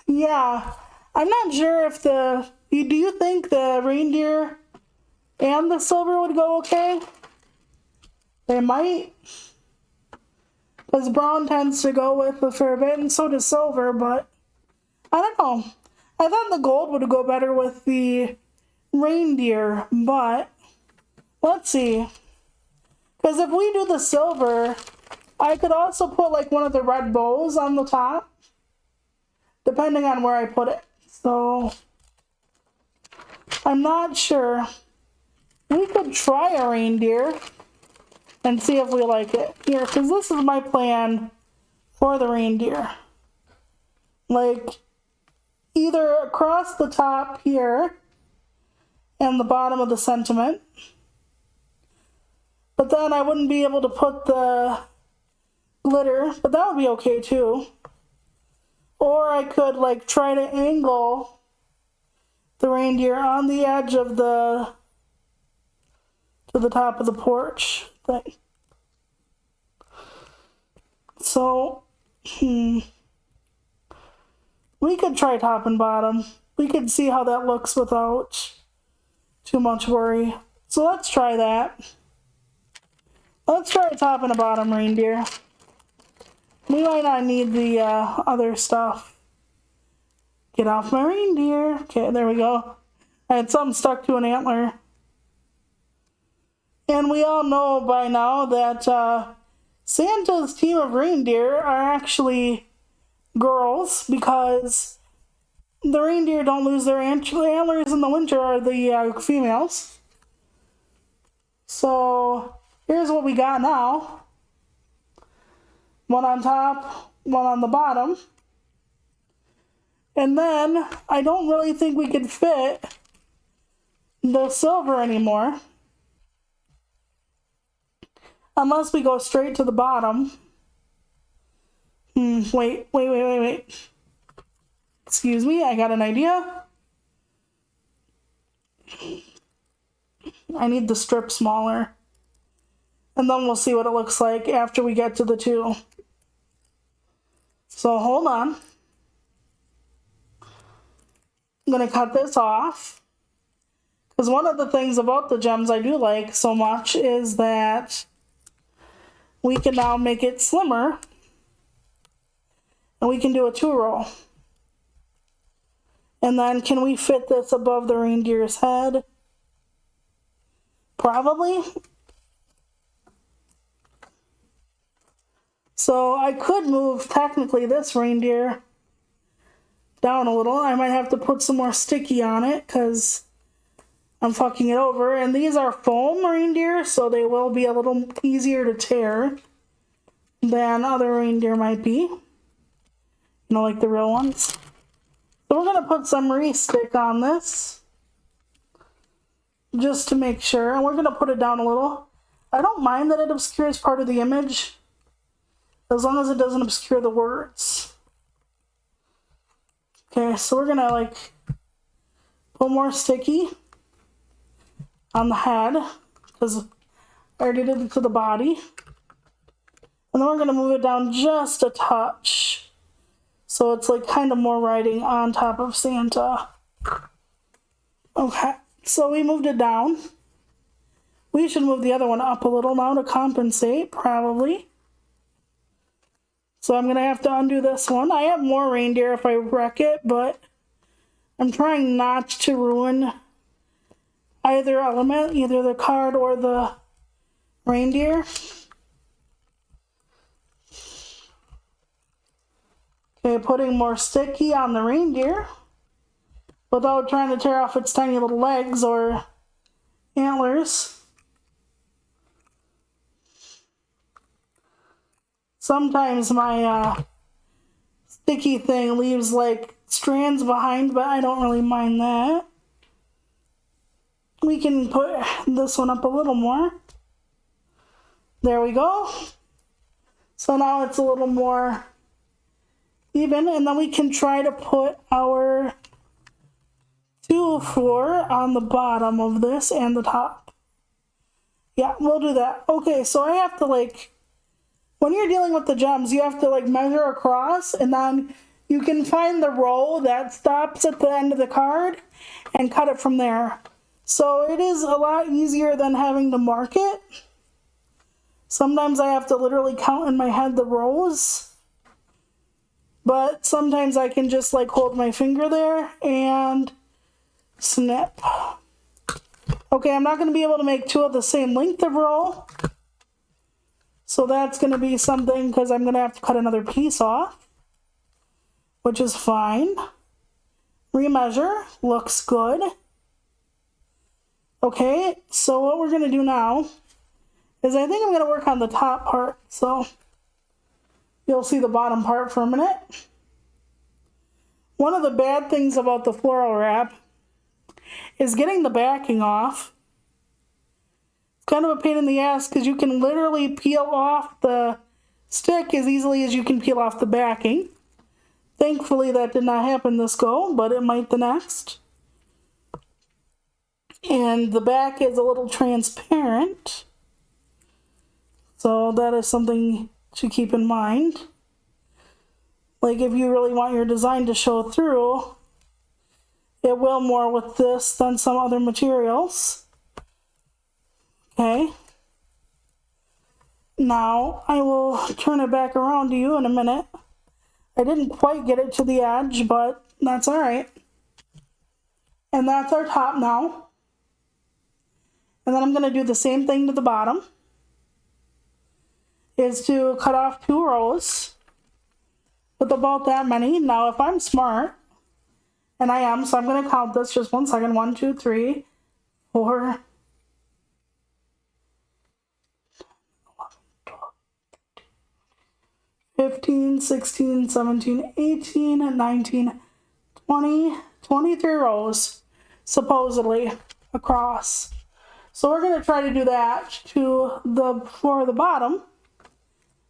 Yeah, I'm not sure if do you think the reindeer and the silver would go okay? They might. Because brown tends to go with a fair bit, and so does silver, but I don't know. I thought the gold would go better with the reindeer, but let's see. Because if we do the silver, I could also put like one of the red bows on the top, depending on where I put it. So I'm not sure. We could try a reindeer and see if we like it. Here, because this is my plan for the reindeer. Like, either across the top here and the bottom of the sentiment, But then I wouldn't be able to put the glitter, but that would be okay too. Or I could like try to angle the reindeer on the edge of the to the top of the porch thing. So, we could try top and bottom. We could see how that looks without too much worry. So let's try that. Let's try a top and a bottom reindeer. We might not need the other stuff. Get off my reindeer. Okay, there we go. I had something stuck to an antler. And we all know by now that Santa's team of reindeer are actually girls, because the reindeer don't lose their antlers in the winter, are the females. So here's what we got now. One on top, one on the bottom. And then I don't really think we could fit the silver anymore, unless we go straight to the bottom. Wait. Excuse me, I got an idea. I need the strip smaller. And then we'll see what it looks like after we get to the two. So hold on. I'm gonna cut this off, because one of the things about the gems I do like so much is that we can now make it slimmer, and we can do a 2-row. And then can we fit this above the reindeer's head? Probably. So I could move technically this reindeer down a little. I might have to put some more sticky on it because I'm fucking it over. And these are foam reindeer, so they will be a little easier to tear than other reindeer might be. You know, like the real ones. So we're going to put some re-stick on this, just to make sure. And we're going to put it down a little. I don't mind that it obscures part of the image, as long as it doesn't obscure the words. Okay, so we're gonna like put more sticky on the head, because I already did it to the body. And then we're gonna move it down just a touch, so it's like kind of more riding on top of Santa. Okay, so we moved it down. We should move the other one up a little now to compensate, probably. So I'm going to have to undo this one. I have more reindeer if I wreck it, but I'm trying not to ruin either element, either the card or the reindeer. Okay, putting more sticky on the reindeer without trying to tear off its tiny little legs or antlers. Sometimes my sticky thing leaves like strands behind, but I don't really mind that. We can put this one up a little more. There we go. So now it's a little more even, and then we can try to put our 2-4 on the bottom of this and the top. Yeah, we'll do that. Okay, so I have to like, when you're dealing with the gems, you have to like measure across, and then you can find the row that stops at the end of the card and cut it from there. So it is a lot easier than having to mark it. Sometimes I have to literally count in my head the rows, but sometimes I can just like hold my finger there and snip. Okay, I'm not going to be able to make two of the same length of row. So that's going to be something, because I'm going to have to cut another piece off, which is fine. Remeasure, looks good. Okay, so what we're going to do now is I think I'm going to work on the top part. So you'll see the bottom part for a minute. One of the bad things about the floral wrap is getting the backing off. kind of a pain in the ass because you can literally peel off the stick as easily as you can peel off the backing. Thankfully that did not happen this go, but it might the next. And the back is a little transparent, so that is something to keep in mind. Like if you really want your design to show through, it will more with this than some other materials. Okay. Now I will turn it back around to you in a minute. I didn't quite get it to the edge, but that's all right. And that's our top now. And then I'm going to do the same thing to the bottom. Is to cut off 2 rows with about that many. Now if I'm smart, and I am, so I'm going to count this just 1 second. 1, 2, 3, 4, 15, 16, 17, 18, 19, 20, 23 rows, supposedly, across. So we're going to try to do that for the bottom,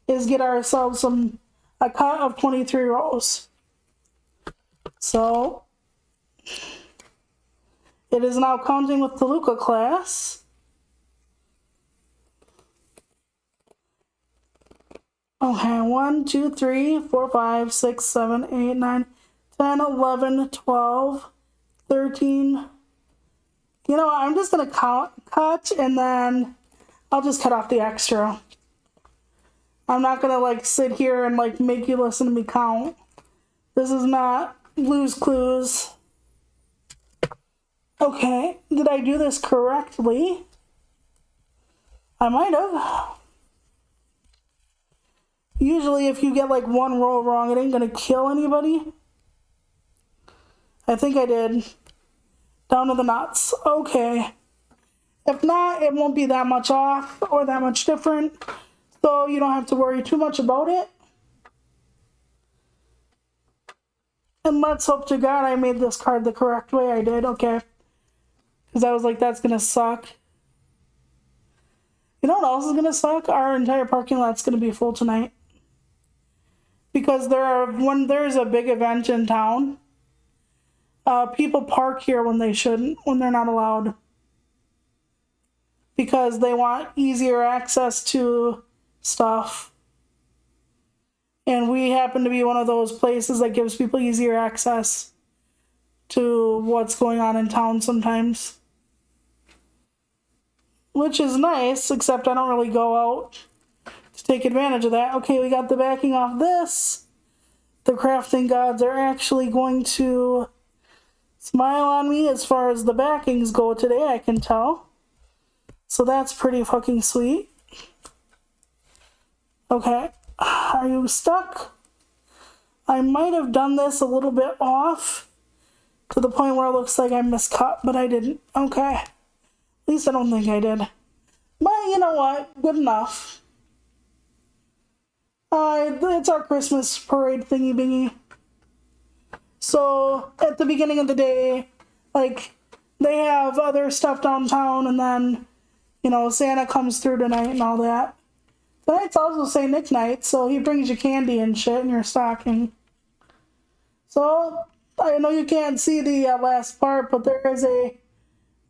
is get ourselves a cut of 23 rows. So it is now counting with the Luca class. Okay, 1, 2, 3, 4, 5, 6, 7, 8, 9, 10, 11, 12, 13. You know what, I'm just going to cut, and then I'll just cut off the extra. I'm not going to, like, sit here and, like, make you listen to me count. This is not Blue's Clues. Okay, did I do this correctly? I might have. Usually if you get like 1 row wrong, it ain't gonna kill anybody. I think I did. Down to the knots. Okay. If not, it won't be that much off or that much different. So you don't have to worry too much about it. And let's hope to God I made this card the correct way. I did, okay. Because I was like, that's gonna suck. You know what else is gonna suck? Our entire parking lot's gonna be full tonight. Because when there's a big event in town, people park here when they shouldn't, when they're not allowed. Because they want easier access to stuff. And we happen to be one of those places that gives people easier access to what's going on in town sometimes. Which is nice, except I don't really go out to take advantage of that. Okay, we got the backing off this. The crafting gods are actually going to smile on me as far as the backings go today, I can tell. So that's pretty fucking sweet. Okay, are you stuck? I might have done this a little bit off to the point where it looks like I miscut, but I didn't. Okay. At least I don't think I did. But you know what? Good enough. It's our Christmas parade thingy bingy. So at the beginning of the day, like, they have other stuff downtown, and then, you know, Santa comes through tonight and all that. Tonight's also St. Nick night, so he brings you candy and shit in your stocking. So I know you can't see the last part, but there is a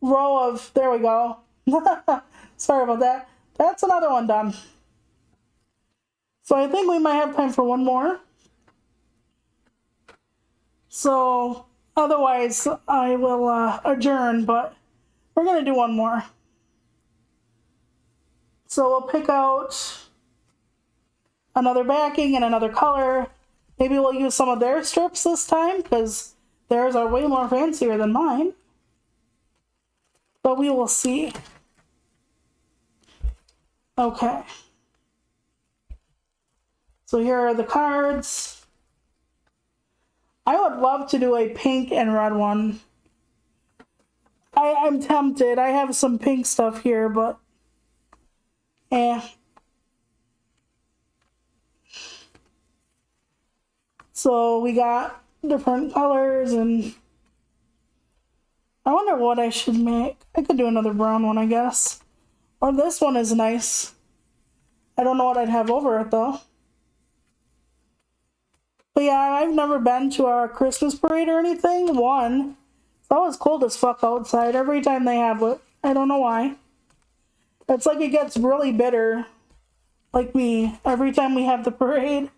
row of, there we go. Sorry about that. That's another one done. So I think we might have time for one more. So otherwise I will adjourn, but we're going to do one more. So we'll pick out another backing and another color. Maybe we'll use some of their strips this time, because theirs are way more fancier than mine. But we will see. Okay. So here are the cards. I would love to do a pink and red one. I'm tempted. I have some pink stuff here, but So we got different colors, and I wonder what I should make. I could do another brown one, I guess. Oh, this one is nice. I don't know what I'd have over it though. But yeah, I've never been to a Christmas parade or anything. One, it's always cold as fuck outside every time they have it. I don't know why. It's like it gets really bitter, like me, every time we have the parade.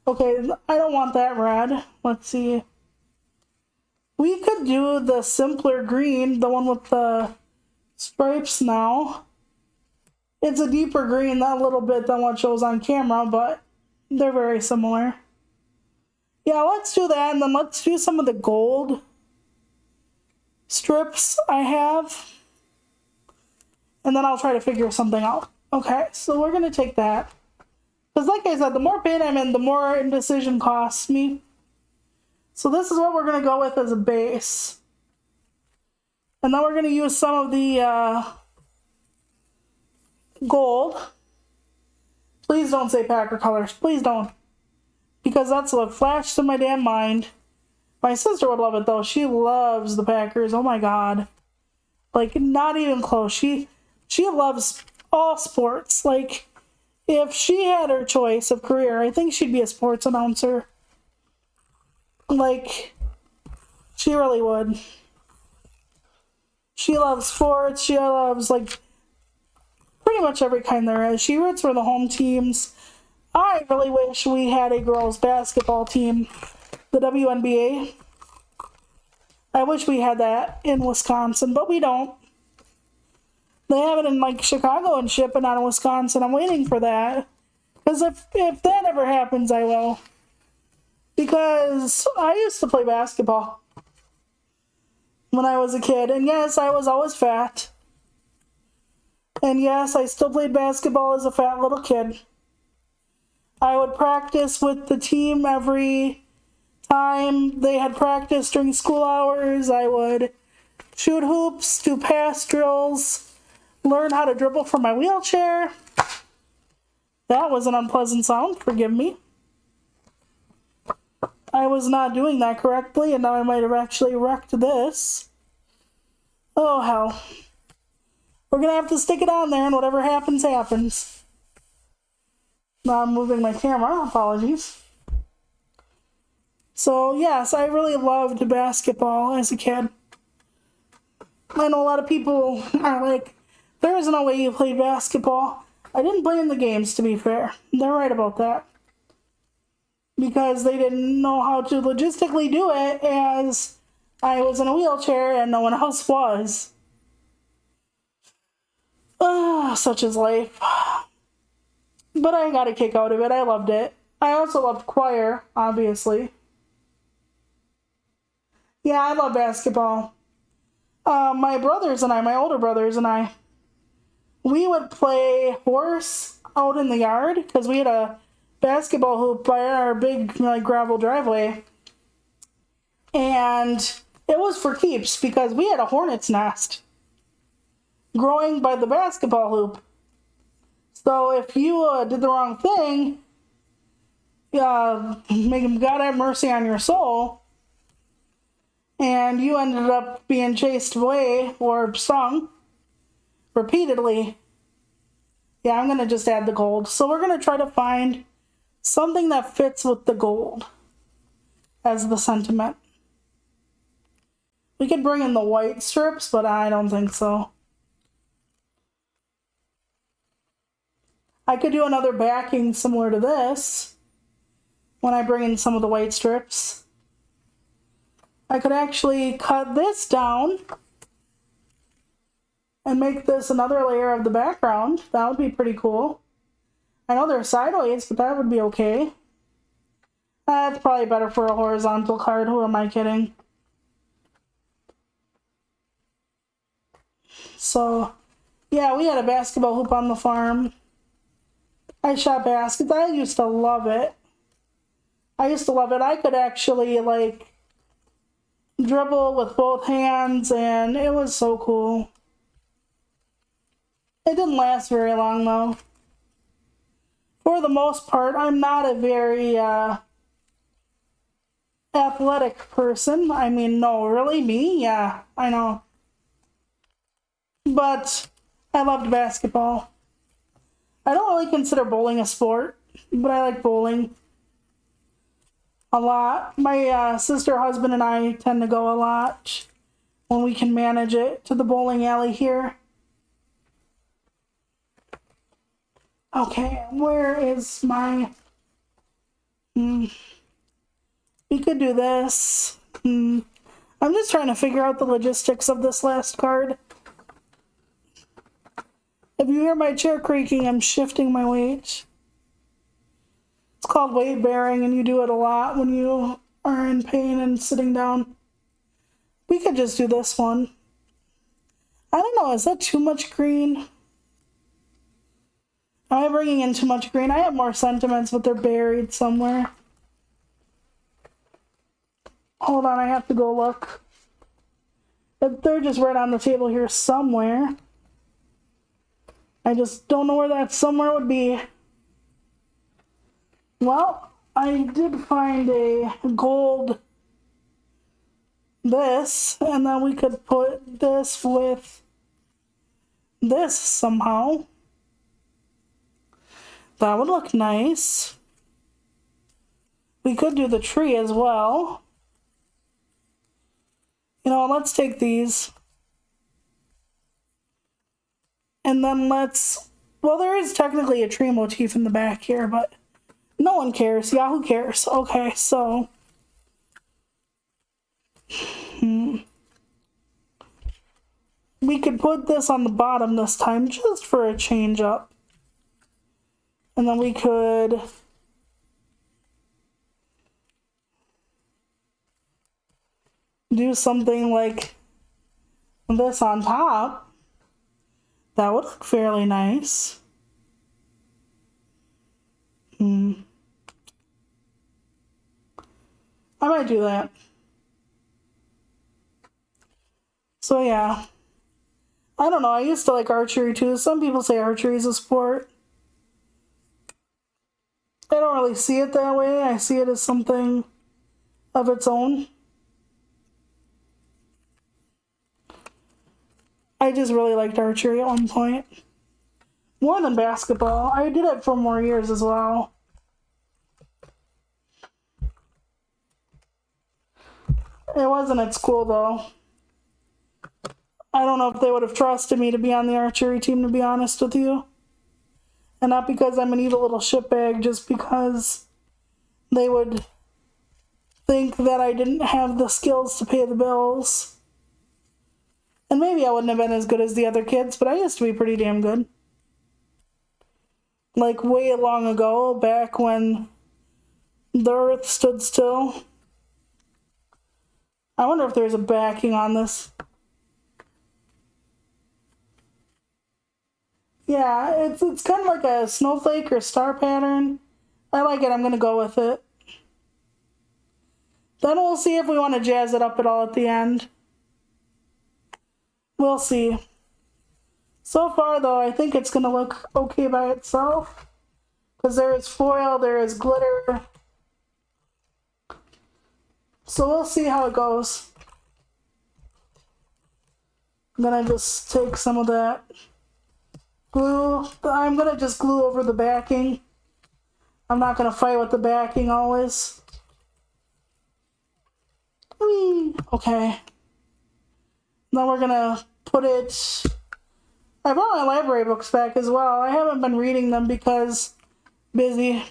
Okay, I don't want that red. Let's see. We could do the simpler green, the one with the stripes now. It's a deeper green, that little bit than what shows on camera, but they're very similar. Yeah, let's do that, and then let's do some of the gold strips I have. And then I'll try to figure something out. Okay, so we're going to take that. Because like I said, the more paint I'm in, the more indecision costs me. So this is what we're going to go with as a base. And then we're going to use some of the gold. Please don't say Packer colors. Please don't. Because that's what flashed in my damn mind. My sister would love it though. She loves the Packers. Oh my god. Like, not even close. She loves all sports. Like, if she had her choice of career, I think she'd be a sports announcer. Like, she really would. She loves sports. She loves, like, pretty much every kind there is. She roots for the home teams. I really wish we had a girls' basketball team, the WNBA. I wish we had that in Wisconsin, but we don't. They have it in, like, Chicago and shit, but not in Wisconsin. I'm waiting for that. Because if that ever happens, I will. Because I used to play basketball when I was a kid. And yes, I was always fat. And yes, I still played basketball as a fat little kid. I would practice with the team every time they had practice during school hours. I would shoot hoops, do pass drills, learn how to dribble from my wheelchair. That was an unpleasant sound, forgive me. I was not doing that correctly, and now I might have actually wrecked this. Oh, hell. We're gonna have to stick it on there, and whatever happens, happens. Now I'm moving my camera, apologies. So, yes, I really loved basketball as a kid. I know a lot of people are like, there is no way you played basketball. I didn't play in the games, to be fair. They're right about that. Because they didn't know how to logistically do it, as I was in a wheelchair and no one else was. Such is life. But I got a kick out of it. I loved it. I also loved choir, obviously. Yeah, I love basketball. My brothers and I, my older brothers and I, we would play horse out in the yard because we had a basketball hoop by our big, like, gravel driveway. And it was for keeps because we had a hornet's nest growing by the basketball hoop. So if you did the wrong thing, may God have mercy on your soul, and you ended up being chased away or stung repeatedly. Yeah, I'm going to just add the gold. So we're going to try to find something that fits with the gold as the sentiment. We could bring in the white strips, but I don't think so. I could do another backing similar to this when I bring in some of the white strips. I could actually cut this down and make this another layer of the background. That would be pretty cool. I know they're sideways, but that would be okay. That's probably better for a horizontal card. Who am I kidding? So, yeah, we had a basketball hoop on the farm. I shot baskets. I used to love it. I could actually, like, dribble with both hands, and it was so cool. It didn't last very long, though. For the most part, I'm not a very athletic person. I mean, no, really? Me? Yeah, I know. But I loved basketball. I don't really consider bowling a sport, but I like bowling a lot. My sister, husband, and I tend to go a lot when we can manage it to the bowling alley here. Okay, where is my... we could do this. I'm just trying to figure out the logistics of this last card. If you hear my chair creaking, I'm shifting my weight. It's called weight bearing, and you do it a lot when you are in pain and sitting down. We could just do this one. I don't know, is that too much green? Am I bringing in too much green? I have more sentiments, but they're buried somewhere. Hold on, I have to go look. They're just right on the table here somewhere. I just don't know where that somewhere would be. Well, I did find a gold this, and then we could put this with this somehow. That would look nice. We could do the tree as well. You know, let's take these. And then let's... Well, there is technically a tree motif in the back here, but no one cares. Yeah, who cares? Okay, so... We could put this on the bottom this time, just for a change up. And then we could... do something like this on top. That would look fairly nice. I might do that. So yeah. I don't know, I used to like archery too. Some people say archery is a sport. I don't really see it that way. I see it as something of its own. I just really liked archery at one point. More than basketball. I did it for more years as well. It wasn't at school though. I don't know if they would have trusted me to be on the archery team, to be honest with you. And not because I'm an evil little shitbag, just because they would think that I didn't have the skills to pay the bills. And maybe I wouldn't have been as good as the other kids, but I used to be pretty damn good. Like way long ago, back when the earth stood still. I wonder if there's a backing on this. Yeah, it's kind of like a snowflake or star pattern. I like it. I'm going to go with it. Then we'll see if we want to jazz it up at all at the end. We'll see. So far, though, I think it's going to look okay by itself. Because there is foil, there is glitter. So we'll see how it goes. I'm going to just take some of that glue. I'm going to just glue over the backing. I'm not going to fight with the backing always. Whee! Okay. Now we're going to put it... I brought my library books back as well. I haven't been reading them because busy.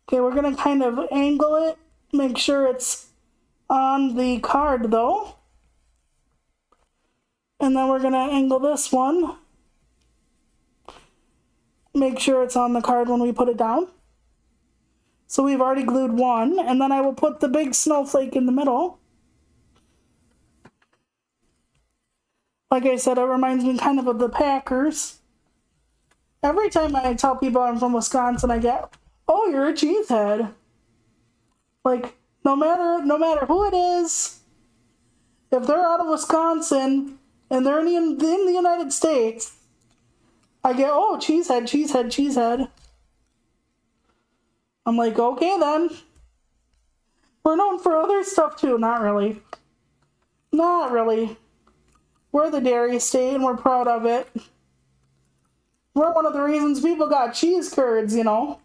Okay, we're going to kind of angle it. Make sure it's on the card though. And then we're going to angle this one. Make sure it's on the card when we put it down. So we've already glued one, and then I will put the big snowflake in the middle. Like I said, it reminds me kind of the Packers. Every time I tell people I'm from Wisconsin, I get, "Oh, you're a cheesehead." Like, no matter who it is, if they're out of Wisconsin and they're in the United States, I get, "Oh, cheesehead, cheesehead, cheesehead." I'm like, okay then. We're known for other stuff too. Not really. Not really. We're the dairy state and we're proud of it. We're one of the reasons people got cheese curds, you know.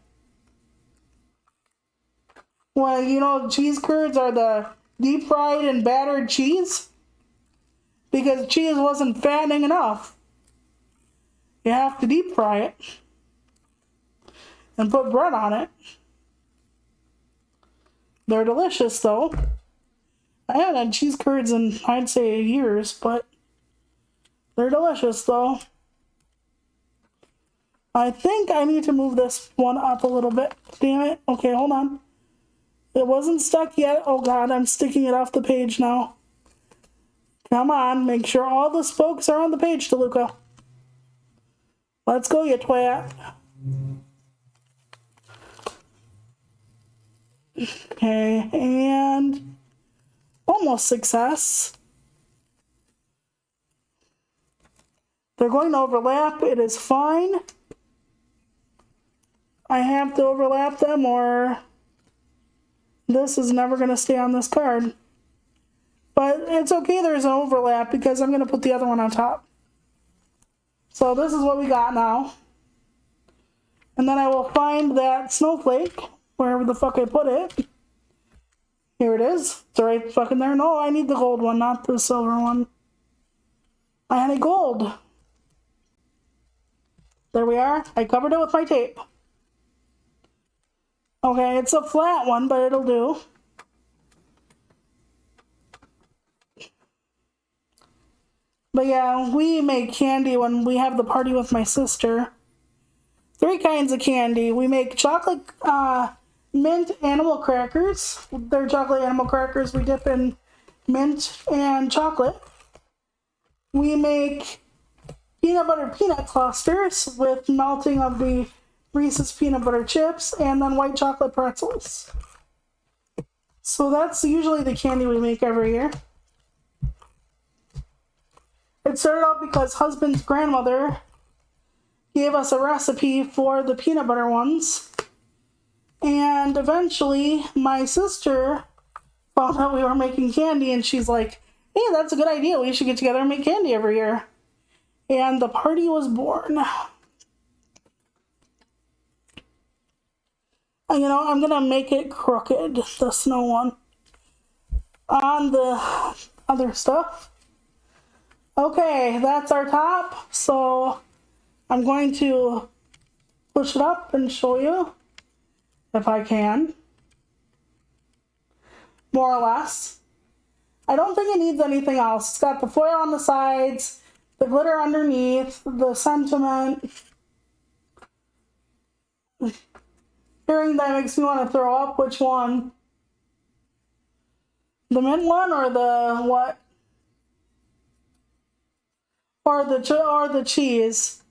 Well, you know, cheese curds are the deep fried and battered cheese. Because cheese wasn't fattening enough. You have to deep fry it. And put bread on it. They're delicious, though. I haven't had cheese curds in, I'd say, years, but they're delicious, though. I think I need to move this one up a little bit. Damn it. Okay, hold on. It wasn't stuck yet. Oh, God, I'm sticking it off the page now. Come on, make sure all the spokes are on the page, DeLuca. Let's go, you twat. Okay, and almost success. They're going to overlap. It is fine. I have to overlap them or this is never going to stay on this card. But it's okay there's an overlap because I'm going to put the other one on top. So this is what we got now. And then I will find that snowflake, wherever the fuck I put it. Here it is. It's right fucking there. No, I need the gold one, not the silver one. I had a gold. There we are. I covered it with my tape. Okay, it's a flat one, but it'll do. But yeah, we make candy when we have the party with my sister. 3 kinds of candy. We make chocolate mint animal crackers. They're chocolate animal crackers. We dip in mint and chocolate. We make peanut butter peanut clusters with melting of the Reese's peanut butter chips and then white chocolate pretzels. So that's usually the candy we make every year. It started out because husband's grandmother gave us a recipe for the peanut butter ones. And eventually my sister found out we were making candy and she's like, hey, that's a good idea. We should get together and make candy every year. And the party was born. You know, I'm going to make it crooked, the snow one, on the other stuff. Okay, that's our top. So I'm going to push it up and show you if I can. More or less. I don't think it needs anything else. It's got the foil on the sides, the glitter underneath, the sentiment. Hearing that makes me want to throw up. Which one? The mint one or the what? Or the cheese?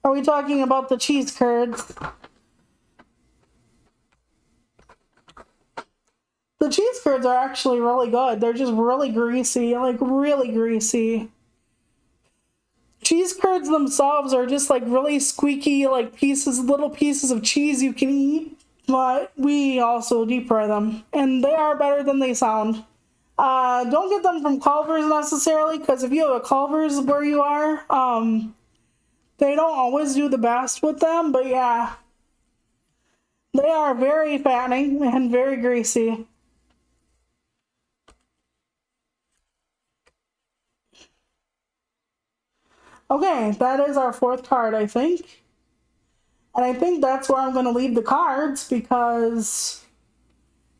Are we talking about the cheese curds? The cheese curds are actually really good. They're just really greasy, like really greasy. Cheese curds themselves are just like really squeaky, like little pieces of cheese you can eat. But we also deep fry them, and they are better than they sound. Don't get them from Culver's necessarily, because if you have a Culver's where you are, they don't always do the best with them. But yeah, they are very fattening and very greasy. Okay, that is our 4th card, I think. And I think that's where I'm going to leave the cards because,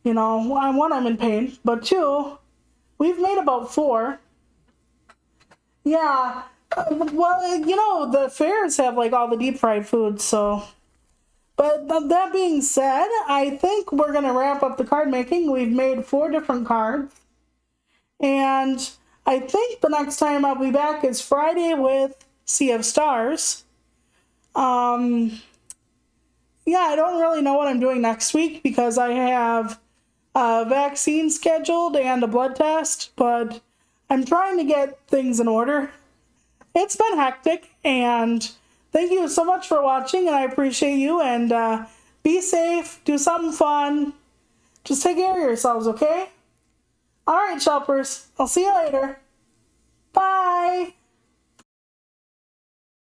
you know, 1, I'm in pain, but 2, we've made about 4. Yeah, well, you know, the fairs have like all the deep fried foods, so. But that being said, I think we're going to wrap up the card making. We've made 4 different cards. And I think the next time I'll be back is Friday with Sea of Stars. Yeah, I don't really know what I'm doing next week because I have a vaccine scheduled and a blood test, but I'm trying to get things in order. It's been hectic, and thank you so much for watching, and I appreciate you, and be safe, do something fun, just take care of yourselves, okay? Alright, shoppers, I'll see you later. Bye.